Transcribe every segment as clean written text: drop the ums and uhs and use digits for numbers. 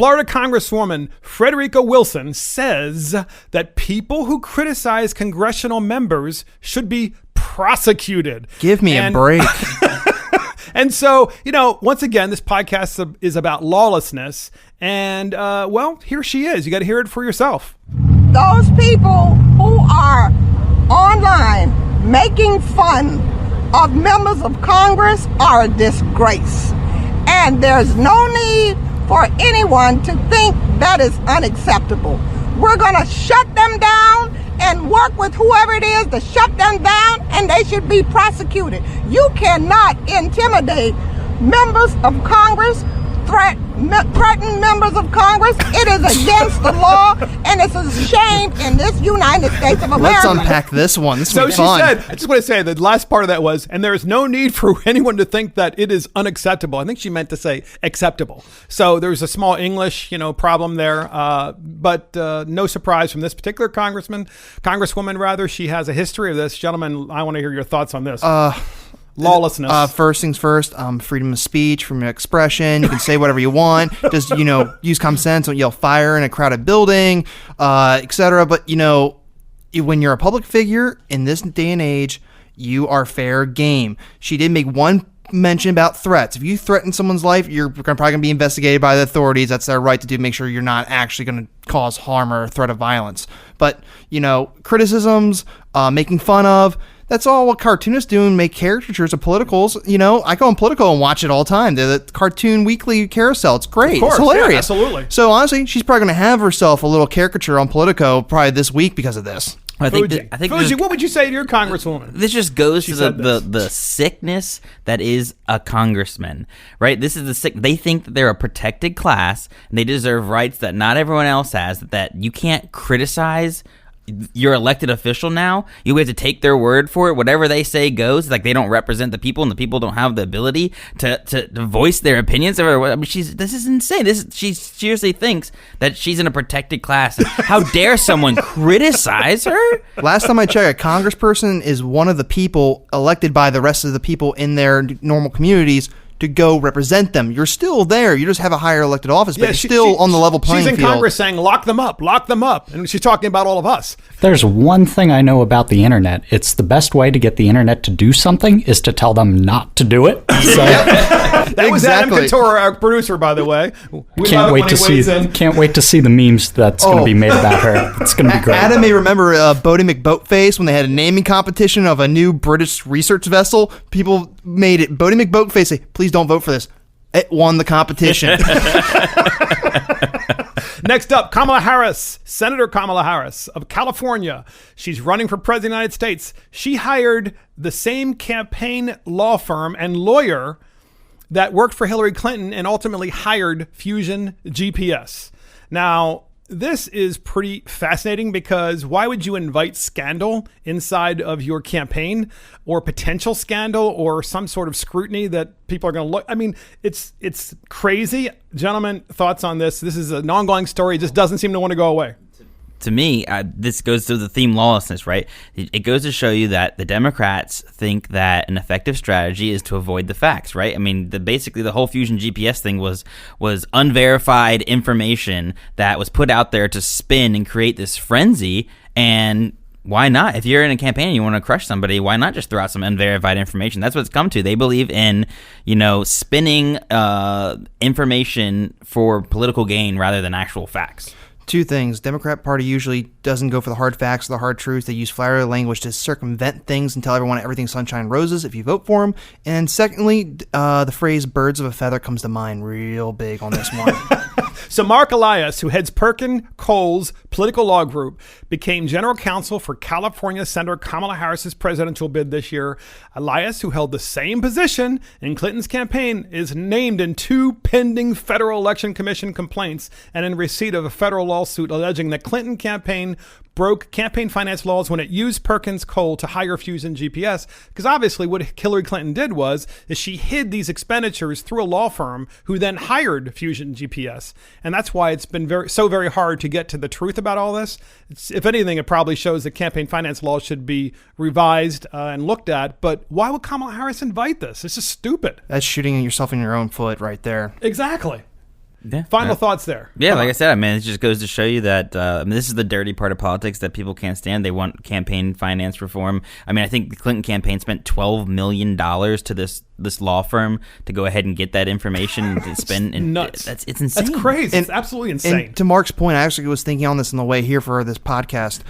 Florida Congresswoman Frederica Wilson says that people who criticize congressional members should be prosecuted. Give me a break. And so, once again, this podcast is about lawlessness. And, here she is. You got to hear it for yourself. Those people who are online making fun of members of Congress are a disgrace. And there's no need for anyone to think that is unacceptable. We're going to shut them down and work with whoever it is to shut them down, and they should be prosecuted. You cannot intimidate members of Congress, threaten members of Congress. It is against the law, and it's a shame in this United States of America. Let's unpack this one. This will be fun. So she said, I just want to say the last part of that was, and there is no need for anyone to think that it is unacceptable. I think she meant to say acceptable. So there's a small English, problem there. But no surprise from this particular congresswoman rather. She has a history of this. Gentlemen, I want to hear your thoughts on this. Lawlessness. First things first, freedom of speech, freedom of expression. You can say whatever you want. Just, use common sense. Don't yell fire in a crowded building, etc. But, when you're a public figure in this day and age, you are fair game. She did make one mention about threats. If you threaten someone's life, you're probably going to be investigated by the authorities. That's their right to do. Make sure you're not actually going to cause harm or threat of violence. But, criticisms, making fun of, that's all what cartoonists do and make caricatures of politicals. I go on Politico and watch it all the time. The cartoon weekly carousel. It's great. Of course, it's hilarious. Yeah, absolutely. So honestly, she's probably going to have herself a little caricature on Politico probably this week because of this. I think Fuji, what would you say to your congresswoman? This just goes to the sickness that is a congressman, right? This is the sick. They think that they're a protected class and they deserve rights that not everyone else has. That you can't criticize your elected official now. You have to take their word for it. Whatever they say goes. Like they don't represent the people, and the people don't have the ability to voice their opinions. I mean, this is insane. She seriously thinks that she's in a protected class. How dare someone criticize her? Last time I checked, a congressperson is one of the people elected by the rest of the people in their normal communities to go represent them. You're still there. You just have a higher elected office, but you're still on the level playing field. She's in Congress saying, lock them up. And she's talking about all of us. There's one thing I know about the internet. It's the best way to get the internet to do something is to tell them not to do it. So, that was Adam Couture, our producer, by the way. Can't wait to see the memes that's going to be made about her. It's going to be great. Adam may remember Bodie McBoatface when they had a naming competition of a new British research vessel. People made it Bodie McBoatface say, please don't vote for this. It won the competition. Next up, Senator Kamala Harris of California. She's running for president of the United States. She hired the same campaign law firm and lawyer that worked for Hillary Clinton and ultimately hired Fusion GPS. Now, this is pretty fascinating because why would you invite scandal inside of your campaign or potential scandal or some sort of scrutiny that people are going to look? I mean, it's crazy. Gentlemen, thoughts on this? This is an ongoing story. It just doesn't seem to want to go away. To me, this goes to the theme lawlessness, right? It goes to show you that the Democrats think that an effective strategy is to avoid the facts, right? I mean, basically the whole Fusion GPS thing was unverified information that was put out there to spin and create this frenzy. And why not? If you're in a campaign and you want to crush somebody, why not just throw out some unverified information? That's what it's come to. They believe in, spinning information for political gain rather than actual facts. Two things. Democrat Party usually doesn't go for the hard facts or the hard truth. They use flowery language to circumvent things and tell everyone everything's sunshine and roses if you vote for them. And secondly, the phrase birds of a feather comes to mind real big on this one. So Mark Elias, who heads Perkin Cole's political law group, became general counsel for California Senator Kamala Harris's presidential bid this year. Elias, who held the same position in Clinton's campaign, is named in 2 pending Federal Election Commission complaints and in receipt of a federal lawsuit alleging that Clinton campaign broke campaign finance laws when it used Perkins Cole to hire Fusion GPS. Because obviously what Hillary Clinton did is she hid these expenditures through a law firm who then hired Fusion GPS. And that's why it's been very hard to get to the truth about all this. If anything, it probably shows that campaign finance laws should be revised and looked at. But why would Kamala Harris invite this? It's just stupid. That's shooting yourself in your own foot right there. Exactly. Yeah. Final thoughts there. Yeah, Come like on. I said, I mean, it just goes to show you that this is the dirty part of politics that people can't stand. They want campaign finance reform. I mean, I think the Clinton campaign spent $12 million to this law firm to go ahead and get that information to spend. And nuts. It's insane. That's crazy. And- it's absolutely insane. And to Mark's point, I actually was thinking on this on the way here for this podcast.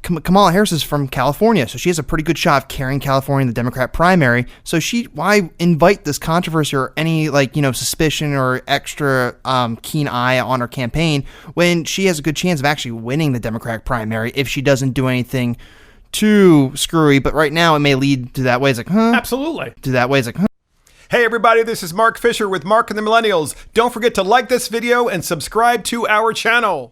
Kamala Harris is from California, so she has a pretty good shot of carrying California in the Democrat primary. So why invite this controversy or any suspicion or extra keen eye on her campaign when she has a good chance of actually winning the Democratic primary if she doesn't do anything too screwy? But right now, it may lead to that way. It's like, huh? Absolutely. To that way, it's like, huh? Hey everybody, this is Mark Fisher with Mark and the Millennials. Don't forget to like this video and subscribe to our channel.